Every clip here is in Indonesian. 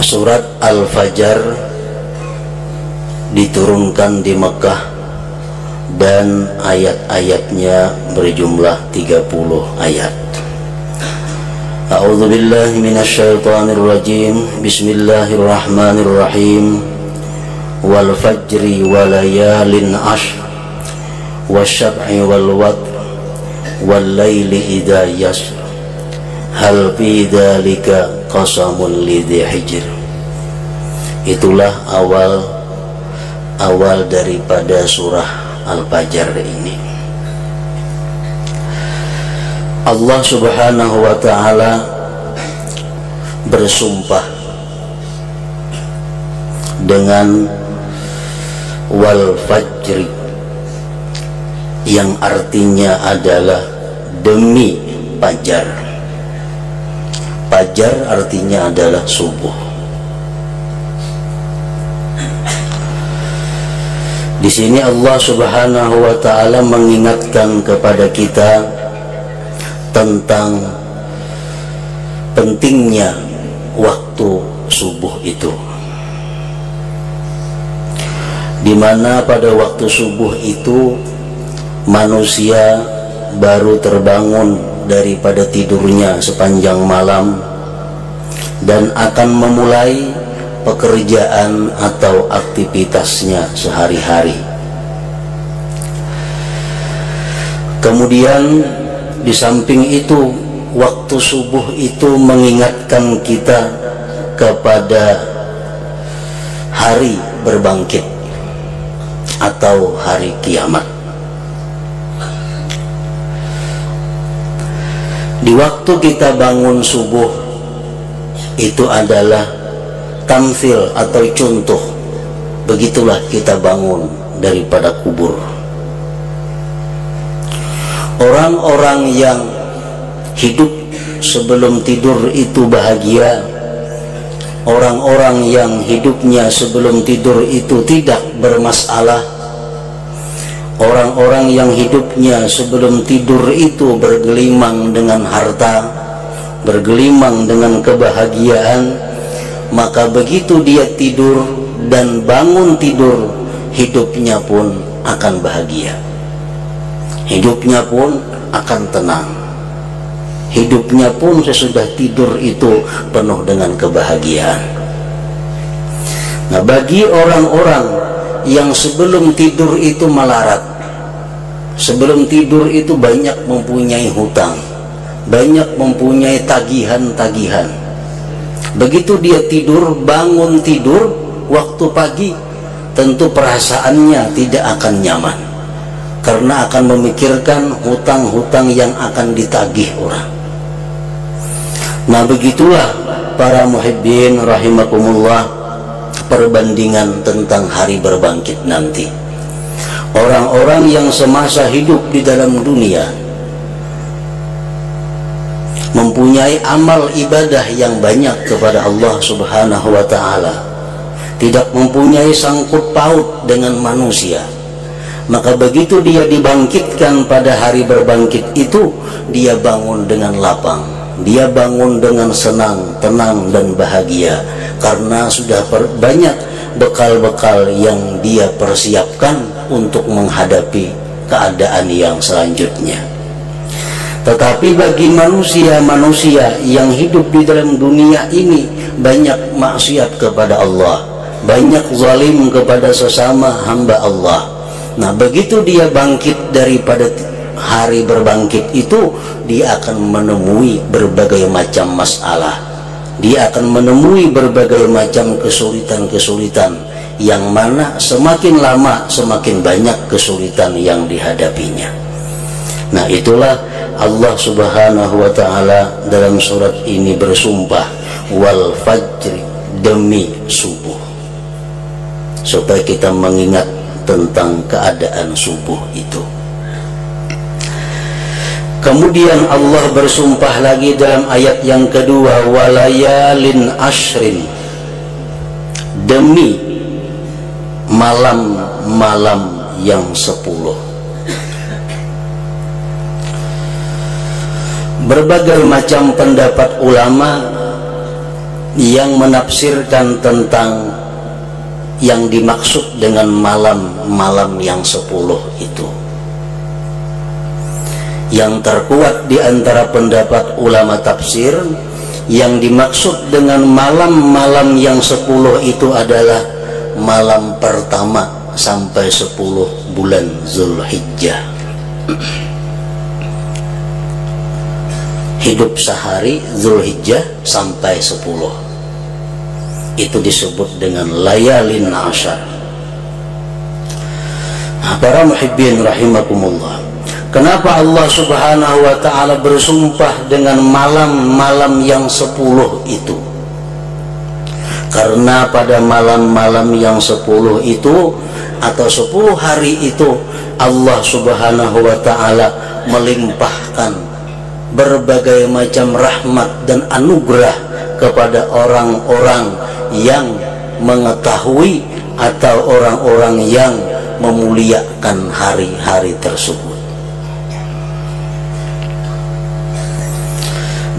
Surat Al-Fajr diturunkan di Mekah dan ayat-ayatnya berjumlah 30 ayat. A'udzu billahi minasyaitonir rajim. Bismillahirrahmanirrahim. Wal fajri walayalin ashr wasyaf'i wal watr wal laili idza yasr hal fi dzalika qasamun lidzi hijr. Itulah awal daripada surah Al-Fajr ini. Allah Subhanahu wa ta'ala bersumpah dengan wal fajri, yang artinya adalah demi fajar. Fajar artinya adalah subuh. Di sini Allah Subhanahu wa ta'ala mengingatkan kepada kita tentang pentingnya waktu subuh itu, di mana pada waktu subuh itu manusia baru terbangun daripada tidurnya sepanjang malam dan akan memulai pekerjaan atau aktivitasnya sehari-hari. Kemudian di samping itu, waktu subuh itu mengingatkan kita kepada hari berbangkit atau hari kiamat. Di waktu kita bangun subuh itu adalah tamsil atau contoh, begitulah kita bangun daripada kubur. Orang-orang yang hidup sebelum tidur itu bahagia. Orang-orang yang hidupnya sebelum tidur itu tidak bermasalah. Orang-orang yang hidupnya sebelum tidur itu bergelimang dengan harta, bergelimang dengan kebahagiaan, maka begitu dia tidur dan bangun tidur, hidupnya pun akan bahagia. Hidupnya pun akan tenang. Hidupnya pun sesudah tidur itu penuh dengan kebahagiaan. Nah, bagi orang-orang yang sebelum tidur itu melarat, sebelum tidur itu banyak mempunyai hutang, banyak mempunyai tagihan-tagihan, begitu dia tidur, bangun tidur waktu pagi, tentu perasaannya tidak akan nyaman, karena akan memikirkan hutang-hutang yang akan ditagih orang. Nah, begitulah para muhibbin rahimakumullah perbandingan tentang hari berbangkit nanti. Orang-orang yang semasa hidup di dalam dunia mempunyai amal ibadah yang banyak kepada Allah Subhanahu wa ta'ala, tidak mempunyai sangkut paut dengan manusia, maka begitu dia dibangkitkan pada hari berbangkit itu, dia bangun dengan lapang, dia bangun dengan senang, tenang dan bahagia, karena sudah banyak bekal-bekal yang dia persiapkan untuk menghadapi keadaan yang selanjutnya. Tetapi bagi manusia-manusia yang hidup di dalam dunia ini banyak maksiat kepada Allah, banyak zalim kepada sesama hamba Allah. Nah, begitu dia bangkit daripada hari berbangkit itu, dia akan menemui berbagai macam masalah, dia akan menemui berbagai macam kesulitan-kesulitan, yang mana semakin lama semakin banyak kesulitan yang dihadapinya. Nah, itulah Allah Subhanahu wa ta'ala dalam surat ini bersumpah wal fajri, demi subuh, supaya kita mengingat tentang keadaan subuh itu. Kemudian Allah bersumpah lagi dalam ayat yang kedua, walayalin ashrin, demi malam-malam yang 10. Berbagai macam pendapat ulama yang menafsirkan tentang yang dimaksud dengan malam-malam yang 10 itu. Yang terkuat di antara pendapat ulama tafsir, yang dimaksud dengan malam-malam yang 10 itu adalah malam pertama sampai 10 bulan Zulhijjah. Hidup sehari Zulhijjah sampai 10, itu disebut dengan layalin ashar. Nah, para muhibbin rahimakumullah, kenapa Allah subhanahu wa ta'ala bersumpah dengan malam-malam yang 10 itu? Karena pada malam-malam yang 10 itu atau 10 hari itu, Allah subhanahu wa ta'ala melimpahkan berbagai macam rahmat dan anugerah kepada orang-orang yang mengetahui atau orang-orang yang memuliakan hari-hari tersebut.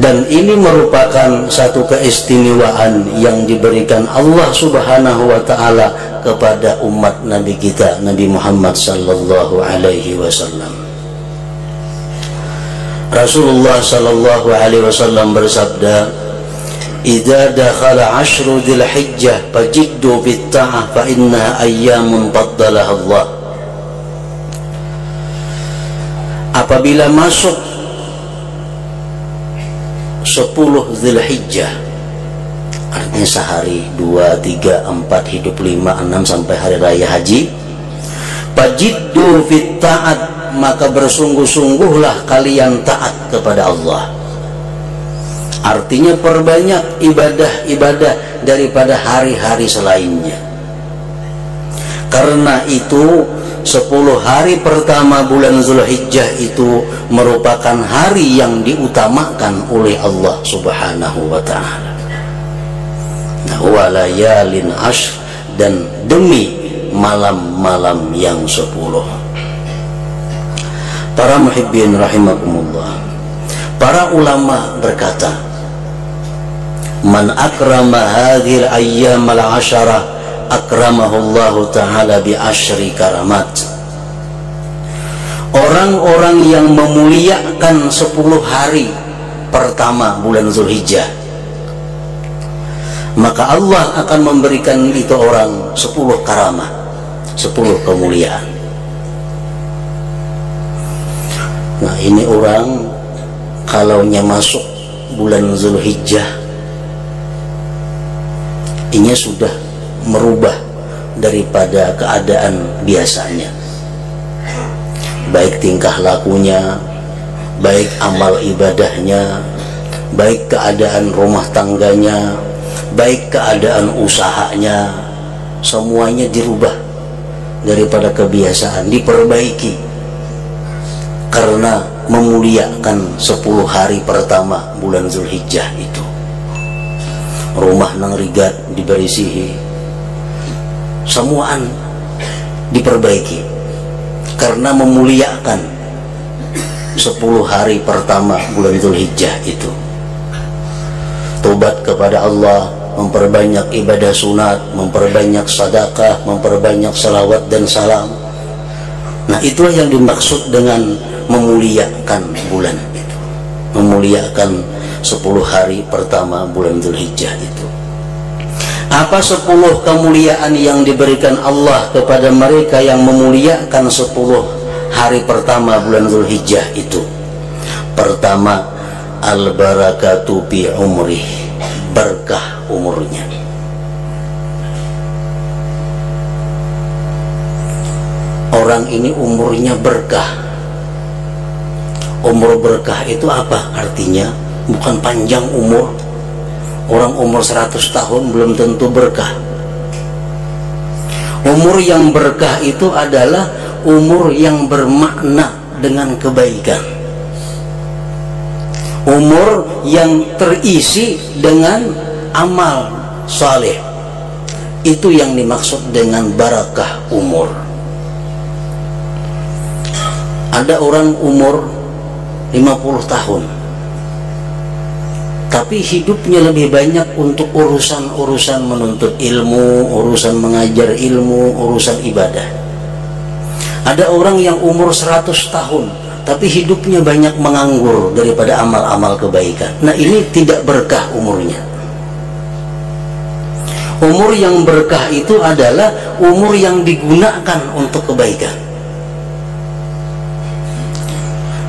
Dan ini merupakan satu keistimewaan yang diberikan Allah subhanahu wa ta'ala kepada umat Nabi kita, Nabi Muhammad sallallahu alaihi wasallam. Rasulullah sallallahu alaihi wasallam bersabda, "Idza dakhala 'ashru dzulhijjah fajiddu bit-ta'ah fa innaha ayyamun faddalaha Allah." Apabila masuk 10 Dzulhijjah, artinya sehari, 2, 3, 4, hidup 5, 6 sampai hari raya haji, fajiddu fit-ta'at, maka bersungguh-sungguhlah kalian taat kepada Allah. Artinya perbanyak ibadah-ibadah daripada hari-hari selainnya. Karena itu 10 hari pertama bulan Zulhijjah itu merupakan hari yang diutamakan oleh Allah subhanahu wa ta'ala. Nah, walayalin ashr, dan demi malam-malam yang 10. Para muhibbin rahimakumullah, para ulama berkata, man akrama hadhil ayyam al-ashara akramahullahu ta'ala bi asyri karamat. Orang-orang yang memuliakan 10 hari pertama bulan Zulhijjah, maka Allah akan memberikan itu orang 10 karamah, 10 kemuliaan. Nah, ini orang kalaunya masuk bulan Zulhijjah, ini sudah merubah daripada keadaan biasanya, baik tingkah lakunya, baik amal ibadahnya, baik keadaan rumah tangganya, baik keadaan usahanya, semuanya dirubah daripada kebiasaan, diperbaiki karena memuliakan 10 hari pertama bulan Zulhijjah itu. Rumah nang rigat diberisihi, semuaan diperbaiki karena memuliakan 10 hari pertama bulan Zulhijjah itu. Tobat kepada Allah, memperbanyak ibadah sunat, memperbanyak sedekah, memperbanyak salawat dan salam. Nah, itulah yang dimaksud dengan memuliakan bulan itu, memuliakan 10 hari pertama bulan Zulhijjah itu. Apa 10 kemuliaan yang diberikan Allah kepada mereka yang memuliakan 10 hari pertama bulan Zulhijjah itu? Pertama, al-barakatu bi umrih, berkah umurnya. Orang ini umurnya berkah. Umur berkah itu apa artinya? Bukan panjang umur. Orang umur 100 tahun belum tentu berkah. Umur yang berkah itu adalah umur yang bermakna dengan kebaikan, umur yang terisi dengan amal saleh. Itu yang dimaksud dengan barakah umur. Ada orang umur 50 tahun tapi hidupnya lebih banyak untuk urusan-urusan menuntut ilmu, urusan mengajar ilmu, urusan ibadah. Ada orang yang umur 100 tahun tapi hidupnya banyak menganggur daripada amal-amal kebaikan. Nah, ini tidak berkah umurnya. Umur yang berkah itu adalah umur yang digunakan untuk kebaikan.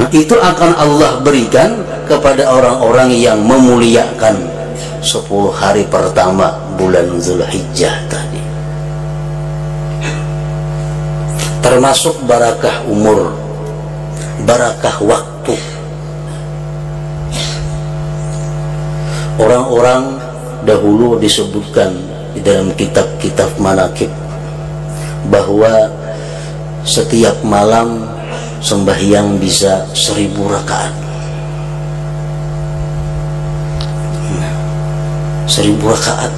Nah, itu akan Allah berikan kepada orang-orang yang memuliakan 10 hari pertama bulan Zulhijjah tadi. Termasuk barakah umur, barakah waktu. Orang-orang dahulu disebutkan di dalam kitab-kitab manaqib bahwa setiap malam sembahyang bisa 1000 rakaat. 1000 rakaat.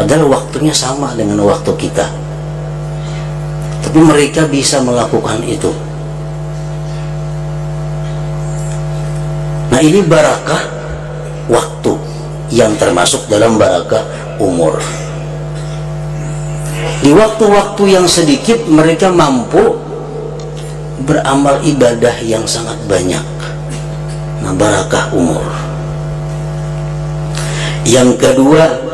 Padahal waktunya sama dengan waktu kita. Tapi mereka bisa melakukan itu. Nah, ini barakah waktu yang termasuk dalam barakah umur. Di waktu-waktu yang sedikit mereka mampu beramal ibadah yang sangat banyak. Nah, barakah umur. Yang kedua,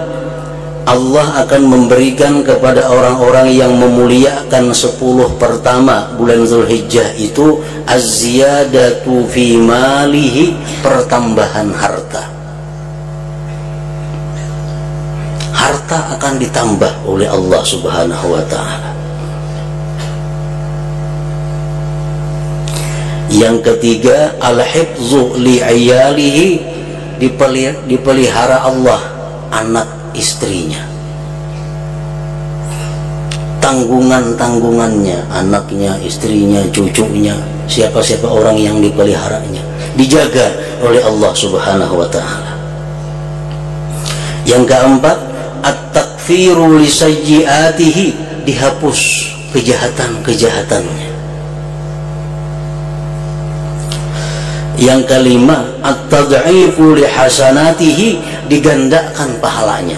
Allah akan memberikan kepada orang-orang yang memuliakan 10 pertama bulan Zulhijjah itu az-ziyadatu fi malihi, pertambahan harta. Harta akan ditambah oleh Allah Subhanahu wa ta'ala. Yang ketiga, al-hifzu li'ayalihi, dipelihara Allah anak istrinya, tanggungan-tanggungannya, anaknya, istrinya, cucunya, siapa-siapa orang yang dipeliharanya dijaga oleh Allah Subhanahu wa ta'ala. Yang keempat, at-takfiru li sayyiatihi, dihapus kejahatan-kejahatannya. Yang kelima, at-tad'ifu li hasanatihi, digandakan pahalanya.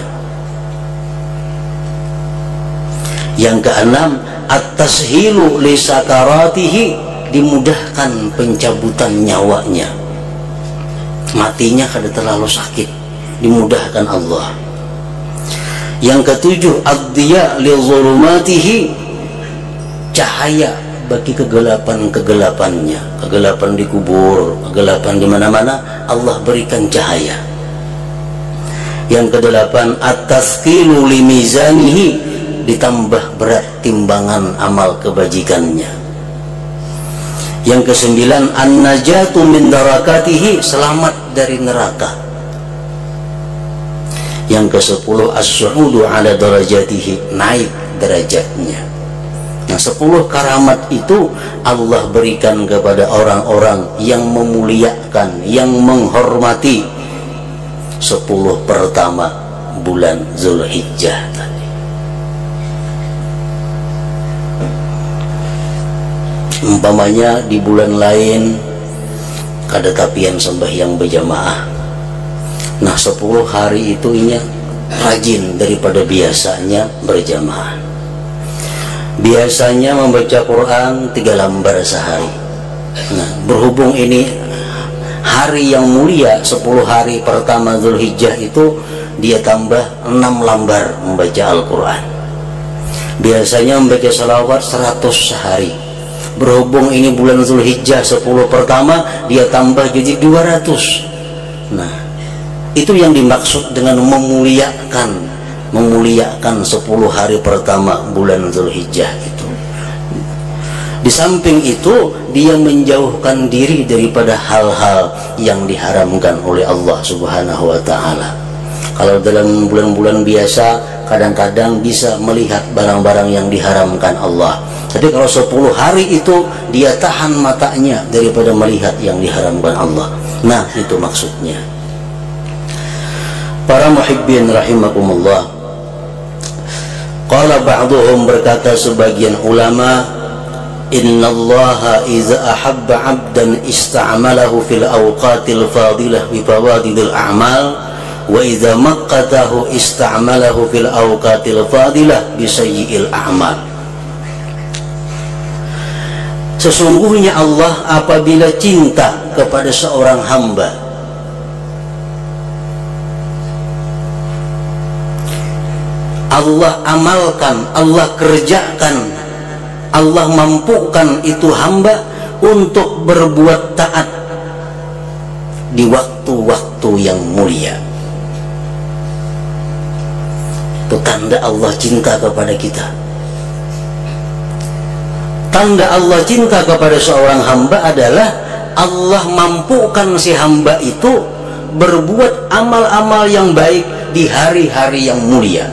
Yang keenam, at-tashilu li sakaratihi, dimudahkan pencabutan nyawanya. Matinya kada terlalu sakit, dimudahkan Allah. Yang ketujuh, ad-diya li zulumatihi, cahaya bagi kegelapan-kegelapannya, kegelapan di kubur, kegelapan di mana-mana, Allah berikan cahaya. Yang kedelapan, at-tasqilu li mizanihi, ditambah berat timbangan amal kebajikannya. Yang kesembilan, an-najatu min darakatihi, selamat dari neraka. Yang kesepuluh, as-su'udu ala darajatihi, naik derajatnya. Nah, 10 karamat itu Allah berikan kepada orang-orang yang memuliakan, yang menghormati 10 pertama bulan Zulhijjah tadi. Umpamanya di bulan lain kada tapian sembahyang berjamaah. Nah, 10 hari itu rajin daripada biasanya berjamaah. Biasanya membaca Quran 3 lembar sehari. Nah, berhubung ini hari yang mulia, 10 hari pertama Zulhijjah itu, dia tambah 6 lembar membaca Al-Quran. Biasanya membaca salawat 100 sehari. Berhubung ini bulan Zulhijjah 10 pertama, dia tambah jadi 200. Nah, itu yang dimaksud dengan memuliakan 10 hari pertama bulan Zulhijjah itu. Di samping itu, dia menjauhkan diri daripada hal-hal yang diharamkan oleh Allah Subhanahu wa ta'ala. Kalau dalam bulan-bulan biasa, kadang-kadang bisa melihat barang-barang yang diharamkan Allah. Tapi kalau 10 hari itu, dia tahan matanya daripada melihat yang diharamkan Allah. Nah, itu maksudnya. Para muhibbin rahimakumullah, qala ba'duhum, berkata sebagian ulama, innallaha iza ahabba 'abdan ista'malahu fil awqatil fadilah bi fawadilil a'mal wa iza maqqatahu ista'malahu fil awqatil fadilah bi sayyi'il a'mal. Sesungguhnya Allah apabila cinta kepada seorang hamba, Allah amalkan, Allah kerjakan, Allah mampukan itu hamba untuk berbuat taat di waktu-waktu yang mulia. Itu tanda Allah cinta kepada kita. Tanda Allah cinta kepada seorang hamba adalah Allah mampukan si hamba itu berbuat amal-amal yang baik di hari-hari yang mulia.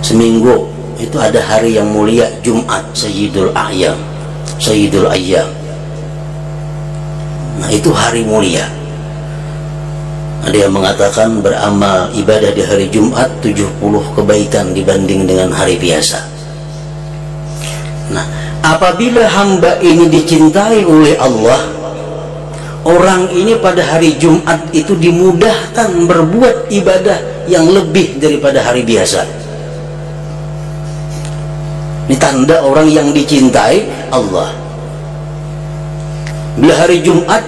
Seminggu itu ada hari yang mulia, Jumat, Sayyidul Ayyam, Sayyidul Ayyam. Nah, itu hari mulia. Ada yang mengatakan beramal ibadah di hari Jumat 70 kebaikan dibanding dengan hari biasa. Nah, apabila hamba ini dicintai oleh Allah, orang ini pada hari Jumat itu dimudahkan berbuat ibadah yang lebih daripada hari biasa. Ini tanda orang yang dicintai Allah. Bila hari Jumat,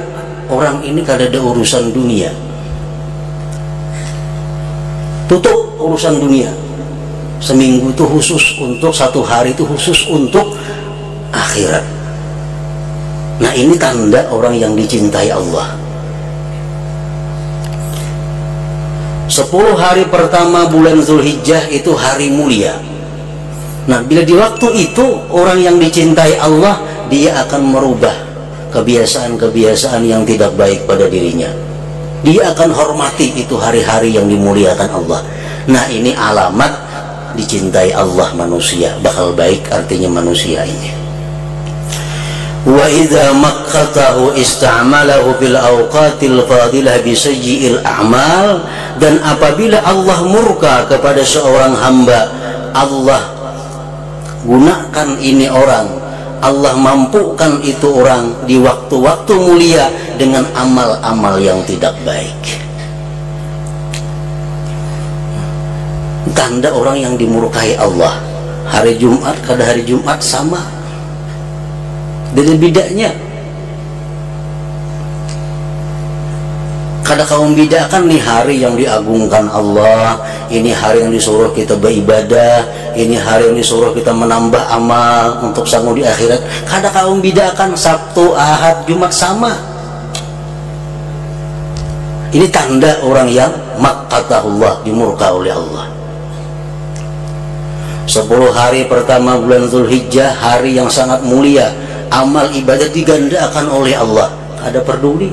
orang ini kada ada urusan dunia, tutup urusan dunia. Seminggu itu khusus untuk, satu hari itu khusus untuk akhirat. Nah, ini tanda orang yang dicintai Allah. 10 hari pertama bulan Zulhijjah itu hari mulia. Nah, bila di waktu itu orang yang dicintai Allah, dia akan merubah kebiasaan-kebiasaan yang tidak baik pada dirinya. Dia akan hormati itu hari-hari yang dimuliakan Allah. Nah, ini alamat dicintai Allah manusia, bakal baik artinya manusia ini. Wa idza maqqatahu ista'malahu fil awqatil fadilah bi sayyi'il a'mal. Dan apabila Allah murka kepada seorang hamba, Allah gunakan ini orang, Allah mampukan itu orang di waktu-waktu mulia dengan amal-amal yang tidak baik. Tanda orang yang dimurkai Allah. Hari Jumat kada hari Jumat sama, dengan bedanya. Kada kaum bedakan nih hari yang diagungkan Allah, ini hari yang disuruh kita beribadah, ini hari yang disuruh kita menambah amal untuk sanggup di akhirat. Kada kaum bedakan Sabtu, Ahad, Jumat sama. Ini tanda orang yang maqqatahullah, dimurka oleh Allah. 10 hari pertama bulan Zulhijjah, hari yang sangat mulia, amal ibadah digandakan oleh Allah. Ada peduli.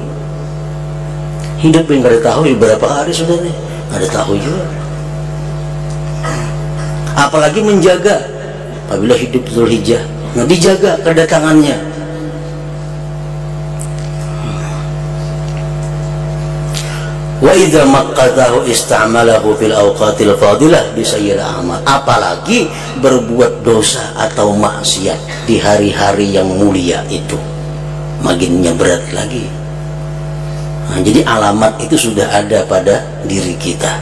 Hidup yang gak tahu berapa hari sudah nih, ada tahu juga. Apalagi menjaga apabila hidup Zulhijjah, nah dijaga kedatangannya. Wa idza maqqatahu ista'malahu fil awqatil fadilah bi sayyil a'mal. Apalagi berbuat dosa atau maksiat di hari-hari yang mulia itu, makinnya berat lagi. Nah, jadi alamat itu sudah ada pada diri kita.